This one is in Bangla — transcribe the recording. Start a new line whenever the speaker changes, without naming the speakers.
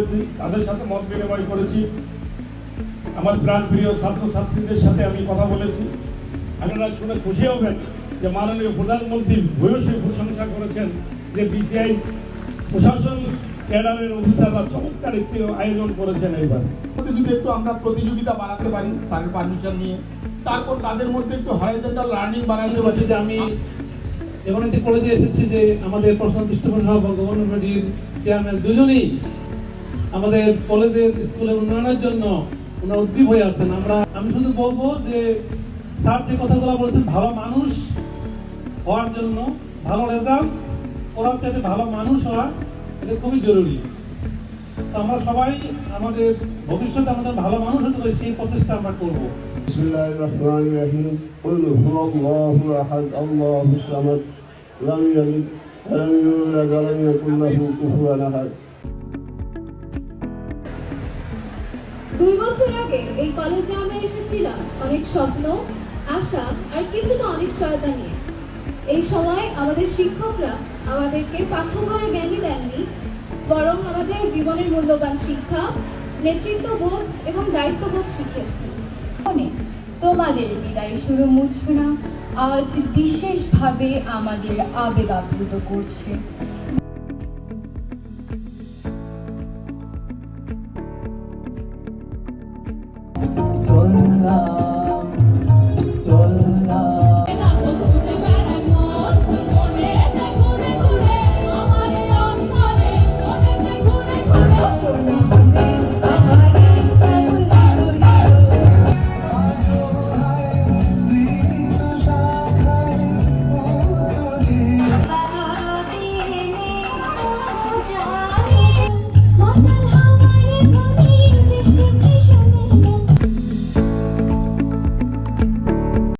করেছি, তাদের সাথে মত বিনিময় করেছি, আমার প্রাণপ্রিয় ছাত্রছাত্রীদের সাথে আমি কথা বলেছি। আপনারা শুনে খুশি হবেন যে মাননীয় প্রধানমন্ত্রী ভূয়সী প্রশংসা করেছেন যে বিসিআই প্রশাসন ক্যাডারের অফিসাররা চমৎকার একটি আয়োজন করেছেন। এইবার
যদি একটু আমরা প্রতিযোগিতা বাড়াতে পারি স্যারের পারমিশন নিয়ে, তারপর তাদের মধ্যে একটু হরাইজন্টাল লার্নিং বাড়াতে পারি।
যে আমি এমন একটি কলেজে এসেছি যে আমাদের প্রশাসন পৃষ্ঠপোষক গভর্নর বডির চেয়ারম্যান দুজনেই আমাদের কলেজের স্কুলের উন্নয়নের জন্য ওনারা উদ্গ্রীব হয়ে আছেন। আমি শুধু বলবো যে স্যার যে কথাগুলো বলেছেন, ভালো মানুষ হওয়ার জন্য, ভালো রেজাল্ট করার চাইতে ভালো মানুষ হওয়া, এটা খুবই জরুরি। আমরা সবাই আমাদের ভবিষ্যতে আমাদের ভালো মানুষ হতে পারি, সেই প্রচেষ্টা আমরা করবো।
বিসমিল্লাহির রহমানির রহিম। কুল হুয়াল্লাহু আহাদ আল্লাহুস সামাদ লাম ইয়ালিদ ওয়া লাম ইউলাদ ওয়া লাম ইয়াকুল লাহু কুফুয়ান আহাদ।
2 বছর আগে এই কলেজে আমরা এসেছিলাম অনেক স্বপ্ন, আশা আর কিছুটা অনিশ্চয়তা নিয়ে। এই সময় আমাদের শিক্ষকরা আমাদেরকে পাঠ্যবইয়ের জ্ঞানই দেননি, বরং আমাদের জীবনের মূল্যবান শিক্ষা, নেতৃত্ববোধ এবং দায়িত্ববোধ শিখিয়েছেন।
তোমাদের বিদায় শুরু মূর্ছনা আজ বিশেষভাবে আমাদের আবেগ আপ্লুত করছে।
চললাম